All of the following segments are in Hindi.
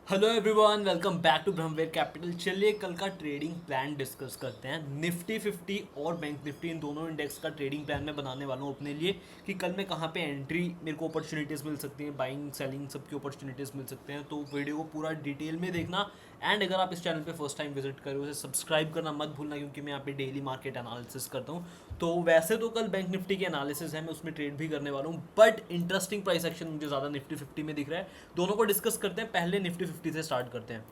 Hello everyone, welcome back to Brahmaved Capital. चलिए कल का ट्रेडिंग प्लान डिस्कस करते हैं। निफ्टी 50 और बैंक निफ्टी, इन दोनों इंडेक्स का ट्रेडिंग प्लान मैं बनाने वाला हूँ अपने लिए कि कल मैं कहाँ पे एंट्री, मेरे को अपॉर्चुनिटीज़ मिल सकती हैं, बाइंग सेलिंग सबकी अपॉर्चुनिटीज़ मिल सकते हैं। तो वीडियो को पूरा डिटेल में देखना। एंड अगर आप इस चैनल पे फर्स्ट टाइम विजिट करो उसे सब्सक्राइब करना मत भूलना, क्योंकि मैं यहाँ पे डेली मार्केट एनालिसिस करता हूँ। तो वैसे तो कल बैंक निफ्टी के एनालिसिस है, मैं उसमें ट्रेड भी करने वाला हूँ, बट इंटरेस्टिंग प्राइस एक्शन मुझे ज़्यादा निफ्टी 50 में दिख रहा है। दोनों को डिस्कस करते हैं। पहले निफ्टी 50 से स्टार्ट करते हैं।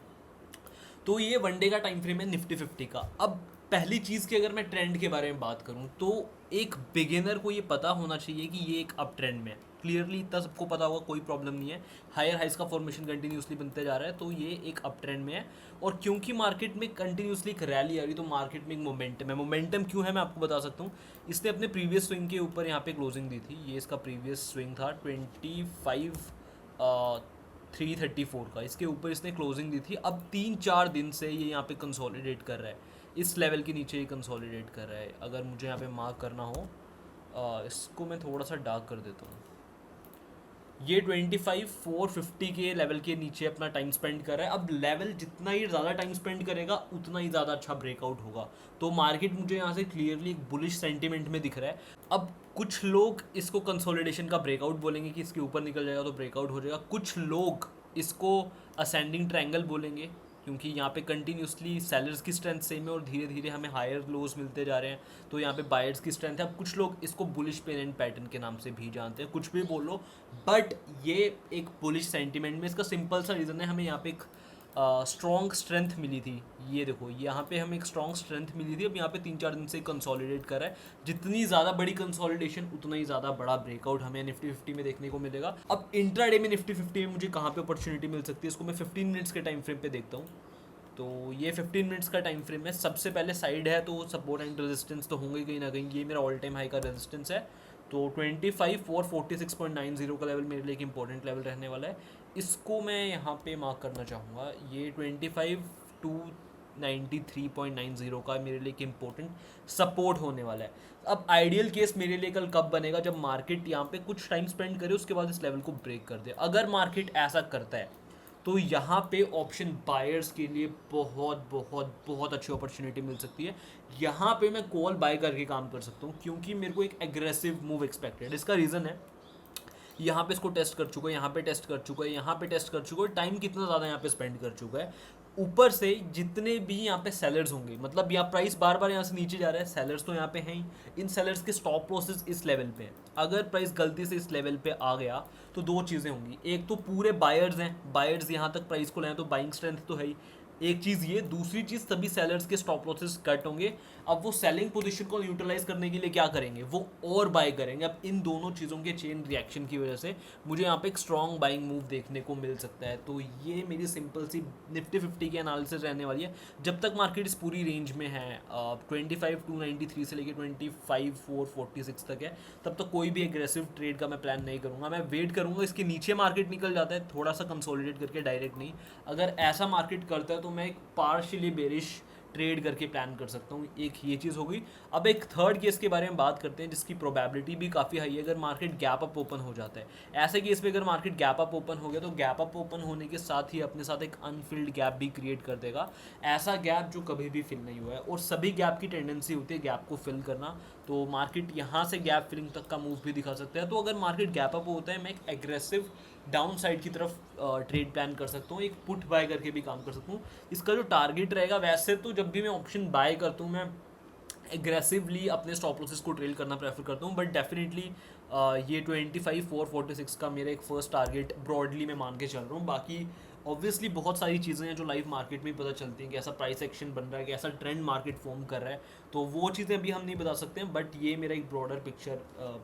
तो ये वनडे का टाइम फ्रेम है निफ्टी 50 का। अब पहली चीज़ की अगर मैं ट्रेंड के बारे में बात करूं तो एक बिगिनर को ये पता होना चाहिए कि ये एक अप ट्रेंड में है। क्लियरली इतना सबको पता होगा, कोई प्रॉब्लम नहीं है। हायर हाइस का फॉर्मेशन कंटिन्यूसली बनते जा रहा है, तो ये एक अप ट्रेंड में है। और क्योंकि मार्केट में कंटिन्यूसली एक रैली आ रही, तो मार्केट में एक मोमेंटम है। मोमेंटम क्यों है मैं आपको बता सकता हूँ। इसने अपने प्रीवियस स्विंग के ऊपर यहाँ पे क्लोजिंग दी थी। ये इसका प्रीवियस स्विंग था 334 का, इसके ऊपर इसने क्लोजिंग दी थी। अब 3-4 दिन से ये यहाँ पे कंसोलिडेट कर रहा है, इस लेवल के नीचे ये कंसोलिडेट कर रहा है। अगर मुझे यहाँ पे मार्क करना हो, इसको मैं थोड़ा सा डार्क कर देता हूँ। ये 25,450 के लेवल के नीचे अपना टाइम स्पेंड कर रहा है। अब लेवल जितना ही ज़्यादा टाइम स्पेंड करेगा उतना ही ज़्यादा अच्छा ब्रेकआउट होगा। तो मार्केट मुझे यहाँ से क्लियरली एक बुलिश सेंटीमेंट में दिख रहा है। अब कुछ लोग इसको कंसोलिडेशन का ब्रेकआउट बोलेंगे कि इसके ऊपर निकल जाएगा तो ब्रेकआउट हो जाएगा। कुछ लोग इसको असेंडिंग ट्रायंगल बोलेंगे, क्योंकि यहाँ पे कंटिन्यूसली सेलर्स की स्ट्रेंथ सेम है और धीरे धीरे हमें हायर लोज मिलते जा रहे हैं। तो यहाँ पे बायर्स की स्ट्रेंथ है। अब कुछ लोग इसको बुलिश पेन पैटर्न के नाम से भी जानते हैं, कुछ भी बोलो, बट ये एक बुलिश सेंटीमेंट में इसका सिंपल सा रीज़न है। हमें यहाँ पे एक स्ट्रॉन्ग स्ट्रेंथ मिली थी। ये देखो, यहाँ पे हमें एक स्ट्रॉन्ग स्ट्रेंथ मिली थी। अब यहाँ पे 3-4 दिन से कंसोलिडेट कर रहा है। जितनी ज़्यादा बड़ी कंसोलिडेशन उतना ही ज़्यादा बड़ा ब्रेकआउट हमें निफ्टी 50 में देखने को मिलेगा। अब इंट्राडे में निफ्टी 50 में मुझे कहाँ पे अपॉर्चुनिटी मिल सकती है, इसको मैं 15 मिनट्स के टाइम फ्रेम पे देखता हूँ। तो ये 15 मिनट्स का टाइम फ्रेम है। सबसे पहले साइड है, तो सपोर्ट एंड रेजिस्टेंस तो होंगे कहीं ना कहीं। ये मेरा ऑल टाइम हाई का रेजिस्टेंस है। तो 25,446.90 का लेवल मेरे लिए एक इंपॉर्टेंट लेवल रहने वाला है। इसको मैं यहाँ पे मार्क करना चाहूँगा। ये 25,293.90 का मेरे लिए एक इंपॉर्टेंट सपोर्ट होने वाला है। अब आइडियल केस मेरे लिए कल कब बनेगा, जब मार्केट यहाँ पे कुछ टाइम स्पेंड करे, उसके बाद इस लेवल को ब्रेक कर दे। अगर मार्केट ऐसा करता है तो यहाँ पे ऑप्शन बायर्स के लिए बहुत बहुत बहुत अच्छी अपॉर्चुनिटी मिल सकती है। यहाँ पे मैं कॉल बाय करके काम कर सकता हूँ, क्योंकि मेरे को एक एग्रेसिव मूव एक्सपेक्टेड। इसका रीज़न है, यहाँ पे इसको टेस्ट कर चुका है, यहाँ पे टेस्ट कर चुका है, यहाँ पे टेस्ट कर चुका है, टाइम कितना ज़्यादा यहाँ पे स्पेंड कर चुका है। ऊपर से जितने भी यहाँ पे सेलर्स होंगे, मतलब यहाँ प्राइस बार बार यहाँ से नीचे जा रहा है, सेलर्स तो यहाँ पे हैं ही। इन सेलर्स के स्टॉप लॉसेस इस लेवल पे हैं। अगर प्राइस गलती से इस लेवल पे आ गया तो दो चीज़ें होंगी। एक तो पूरे बायर्स हैं, बायर्स यहाँ तक प्राइस को लाएं तो बाइंग स्ट्रेंथ तो है ही। एक चीज़ ये, दूसरी चीज़ सभी सेलर्स के स्टॉप लॉसेस कट होंगे। अब वो सेलिंग पोजीशन को न्यूट्रलाइज करने के लिए क्या करेंगे, वो और बाय करेंगे। अब इन दोनों चीज़ों के चेन रिएक्शन की वजह से मुझे यहाँ पे एक स्ट्रॉन्ग बाइंग मूव देखने को मिल सकता है। तो ये मेरी सिंपल सी निफ्टी 50 की एनालिसिस रहने वाली है। जब तक मार्केट इस पूरी रेंज में है, 25,293 से लेकर 25,446 तक है, तब तक कोई भी एग्रेसिव ट्रेड का मैं प्लान नहीं करूँगा। मैं वेट करूँगा इसके नीचे मार्केट निकल जाता है, थोड़ा सा कंसोलिडेट करके, डायरेक्ट नहीं। अगर ऐसा मार्केट करता है तो मैं एक पार्शियली बेरिश ट्रेड करके प्लान कर सकता हूँ। एक ये चीज़ हो गई। अब एक थर्ड केस के बारे में बात करते हैं, जिसकी प्रोबेबिलिटी भी काफ़ी हाई है। अगर मार्केट गैप अप ओपन हो जाता है, ऐसे केस में अगर मार्केट गैप अप ओपन हो गया तो गैप अप ओपन होने के साथ ही अपने साथ एक अनफिल्ड गैप भी क्रिएट कर देगा। ऐसा गैप जो कभी भी फिल नहीं हुआ है, और सभी गैप की टेंडेंसी होती है गैप को फिल करना। तो मार्केट यहाँ से गैप फिलिंग तक का मूव भी दिखा सकता है। तो अगर मार्केट गैप अप होता है, मैं एक एग्रेसिव डाउन साइड की तरफ ट्रेड प्लान कर सकता हूँ, एक पुट बाय करके भी काम कर सकता हूँ। इसका जो टारगेट रहेगा, वैसे तो जब भी मैं ऑप्शन बाय करता हूँ, मैं एग्रेसिवली अपने स्टॉप लॉसेस को ट्रेल करना प्रेफर करता हूँ। बट डेफिनेटली ये 25,446 का मेरा एक फर्स्ट टारगेट ब्रॉडली मैं मान के चल रहा हूँ। बाकी ऑब्वियसली बहुत सारी चीज़ें हैं जो लाइव मार्केट में पता चलती हैं कि ऐसा प्राइस एक्शन बन रहा है, कि ऐसा ट्रेंड मार्केट फॉर्म कर रहा है। तो वो चीज़ें अभी हम नहीं बता सकते हैं, बट ये मेरा एक ब्रॉडर पिक्चर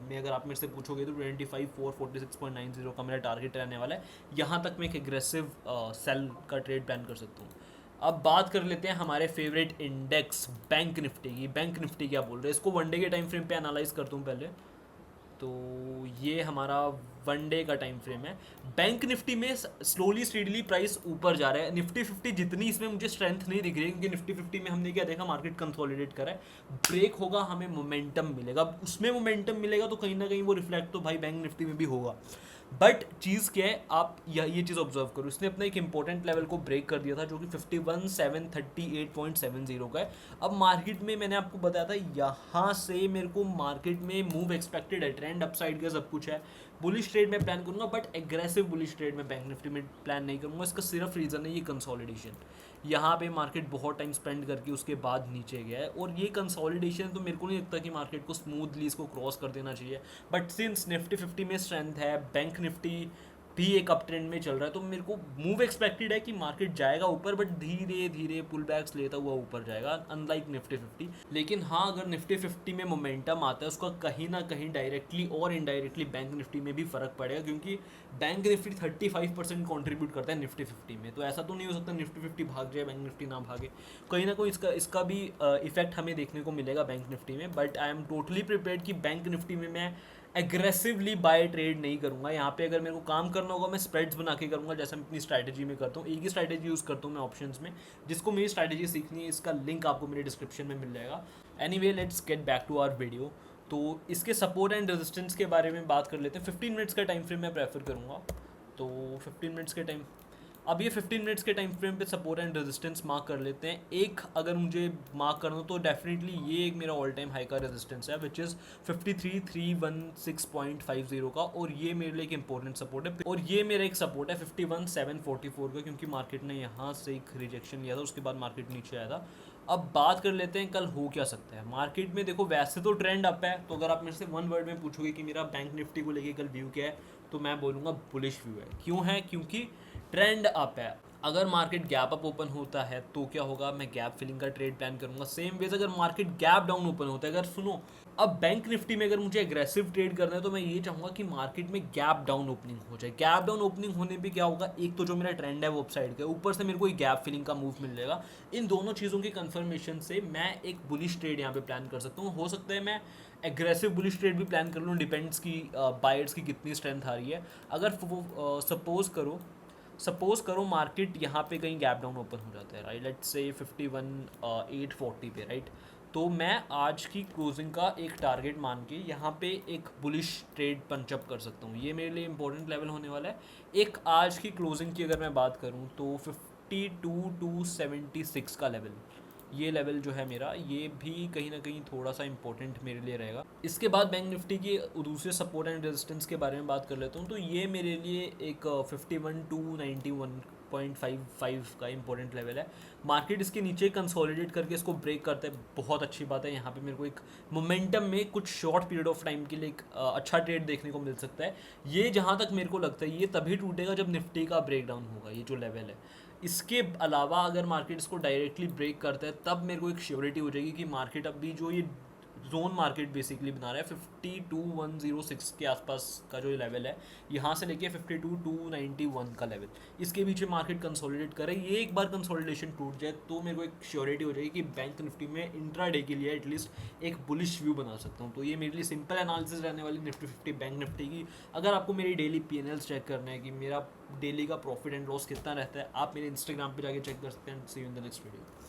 में अगर आप मेरे से पूछोगे तो 25,446.90 का मेरा टारगेट रहने वाला है। यहाँ तक मैं एक एग्रेसिव सेल का ट्रेड प्लान कर सकता हूँ। अब बात कर लेते हैं हमारे फेवरेट इंडेक्स बैंक निफ्टी की। बैंक निफ्टी क्या बोल रहे हैं, इसको वनडे के टाइम फ्रेम पे एनालाइज करता हूँ पहले। तो ये हमारा वनडे का टाइम फ्रेम है। बैंक निफ्टी में स्लोली स्टेडली प्राइस ऊपर जा रहा है। निफ्टी 50 जितनी इसमें मुझे स्ट्रेंथ नहीं दिख रही है, क्योंकि निफ्टी 50 में हमने क्या देखा, मार्केट कंसोलिडेट करा है। ब्रेक होगा, हमें मोमेंटम मिलेगा। उसमें मोमेंटम मिलेगा तो कहीं ना कहीं वो रिफ्लेक्ट तो भाई बैंक निफ्टी में भी होगा। बट चीज़ क्या है, आप ये चीज़ ऑब्जर्व करो, इसने अपना एक इंपॉर्टेंट लेवल को ब्रेक कर दिया था जो कि 51,738.70 का है। अब मार्केट में मैंने आपको बताया था यहाँ से मेरे को मार्केट में मूव एक्सपेक्टेड है, ट्रेंड अपसाइड का सब कुछ है। बुलिश ट्रेड में प्लान करूंगा, बट एग्रेसिव बुलिश ट्रेड में बैंक निफ्टी में प्लान नहीं करूंगा। इसका सिर्फ रीज़न है ये कंसोलिडेशन। यहाँ पे मार्केट बहुत टाइम स्पेंड करके उसके बाद नीचे गया है, और ये कंसोलिडेशन तो मेरे को नहीं लगता कि मार्केट को स्मूथली इसको क्रॉस कर देना चाहिए। बट सिंस निफ्टी 50 में स्ट्रेंथ है, बैंक निफ्टी भी एक अप ट्रेंड में चल रहा है, तो मेरे को मूव एक्सपेक्टेड है कि मार्केट जाएगा ऊपर, बट धीरे धीरे पुल बैक्स लेता हुआ ऊपर जाएगा, अनलाइक निफ्टी 50। लेकिन हाँ, अगर निफ्टी 50 में मोमेंटम आता है उसका कहीं ना कहीं डायरेक्टली और इनडायरेक्टली बैंक निफ्टी में भी फर्क पड़ेगा, क्योंकि बैंक निफ्टी 35% कॉन्ट्रीब्यूट करता है निफ्टी 50 में। तो ऐसा तो नहीं हो सकता निफ्टी 50 भाग जाए, बैंक निफ्टी ना भागे। कहीं ना कोई इसका भी इफेक्ट हमें देखने को मिलेगा बैंक निफ्टी में। But I am totally prepared कि बैंक निफ्टी में मैं एग्रेसिवली बाय ट्रेड नहीं करूंगा। यहाँ पे अगर मेरे को काम करना होगा मैं स्प्रेड्स बना के करूंगा, जैसे मैं अपनी स्ट्रैटेजी में करता हूँ। एक ही स्ट्रैटेजी यूज़ करता हूँ मैं ऑप्शंस में। जिसको मेरी स्ट्रैटेजी सीखनी है, इसका लिंक आपको मेरे डिस्क्रिप्शन में मिल जाएगा। Anyway, let's get back to our video. तो इसके सपोर्ट एंड रेजिस्टेंस के बारे में बात कर लेते हैं। 15 मिनट्स का टाइम फ्रेम मैं प्रेफर करूँगा। तो 15 मिनट्स के टाइम, अब ये 15 मिनट्स के टाइम फ्रेम पे सपोर्ट एंड रेजिस्टेंस मार्क कर लेते हैं। एक अगर मुझे मार्क करना हो तो डेफिनेटली ये एक मेरा ऑल टाइम हाई का रेजिस्टेंस है, विच इज़ 53,316.50 का, और ये मेरे लिए एक इंपॉर्टेंट सपोर्ट है। और ये मेरा एक सपोर्ट है 51,744 का, क्योंकि मार्केट ने यहाँ से एक रिजेक्शन लिया था, उसके बाद मार्केट नीचे आया था। अब बात कर लेते हैं कल हो क्या सकता है मार्केट में। देखो, वैसे तो ट्रेंड अप है, तो अगर आप मेरे से वन वर्ड में पूछोगे कि मेरा बैंक निफ्टी को लेके कल व्यू क्या है, तो मैं बोलूँगा बुलिश व्यू है। क्यों है? क्योंकि ट्रेंड अप है। अगर मार्केट गैप अप ओपन होता है तो क्या होगा, मैं गैप फिलिंग का ट्रेड प्लान करूंगा। सेम वेज अगर मार्केट गैप डाउन ओपन होता है, अगर सुनो, अब बैंक निफ्टी में अगर मुझे एग्रेसिव ट्रेड करना है तो मैं ये चाहूंगा कि मार्केट में गैप डाउन ओपनिंग हो जाए। गैप डाउन ओपनिंग होने पे क्या होगा, एक तो जो मेरा ट्रेंड है वो अपसाइड का, ऊपर से मेरे को एक गैप फिलिंग का मूव मिल जाएगा। इन दोनों चीज़ों की कंफर्मेशन से मैं एक बुलिश ट्रेड यहाँ पे प्लान कर सकता हूँ। हो सकता है मैं एग्रेसिव बुलिश ट्रेड भी प्लान कर लूँ, डिपेंड्स की बायर्स की कितनी स्ट्रेंथ आ रही है। अगर सपोज करो मार्केट यहाँ पे कहीं गैप डाउन ओपन हो जाता है, राइट, लेट्स से 51,840 पे, राइट, तो मैं आज की क्लोजिंग का एक टारगेट मान के यहाँ पे एक बुलिश ट्रेड पंचअप कर सकता हूँ। ये मेरे लिए इंपॉर्टेंट लेवल होने वाला है। एक आज की क्लोजिंग की अगर मैं बात करूँ तो 52,276 का लेवल, ये लेवल जो है मेरा, ये भी कहीं ना कहीं थोड़ा सा इंपॉर्टेंट मेरे लिए रहेगा। इसके बाद बैंक निफ्टी की दूसरे सपोर्ट एंड रेजिस्टेंस के बारे में बात कर लेता हूँ। तो ये मेरे लिए एक 51,291.55 का इंपॉर्टेंट लेवल है। मार्केट इसके नीचे कंसोलिडेट करके इसको ब्रेक करता है, बहुत अच्छी बात है। यहाँ पे मेरे को एक मोमेंटम में कुछ शॉर्ट पीरियड ऑफ टाइम के लिए एक अच्छा ट्रेड देखने को मिल सकता है। ये जहाँ तक मेरे को लगता है ये तभी टूटेगा जब निफ्टी का ब्रेक डाउन होगा, ये जो लेवल है। इसके अलावा अगर मार्केट इसको डायरेक्टली ब्रेक करता है तब मेरे को एक श्योरिटी हो जाएगी कि मार्केट अभी जो ये जोन मार्केट बेसिकली बना रहा है 52,106 के आसपास का जो लेवल है, यहाँ से लेके 52,291 का लेवल, इसके बीच में मार्केट कंसोलिडेट करे। ये एक बार कंसोलिडेशन टूट जाए तो मेरे को एक श्योरिटी हो जाएगी कि बैंक निफ्टी में इंट्राडे के लिए एटलीस्ट एक बुलिश व्यू बना सकता हूँ। तो ये मेरे लिए सिंपल एनालिसिस रहने वाली निफ्टी 50 बैंक निफ्टी की। अगर आपको मेरी डेली P&Ls चेक करना है कि मेरा डेली का प्रॉफिट एंड लॉस कितना रहता है, आप मेरे इंस्टाग्राम पे जाके चेक कर सकते हैं। See you in the next video.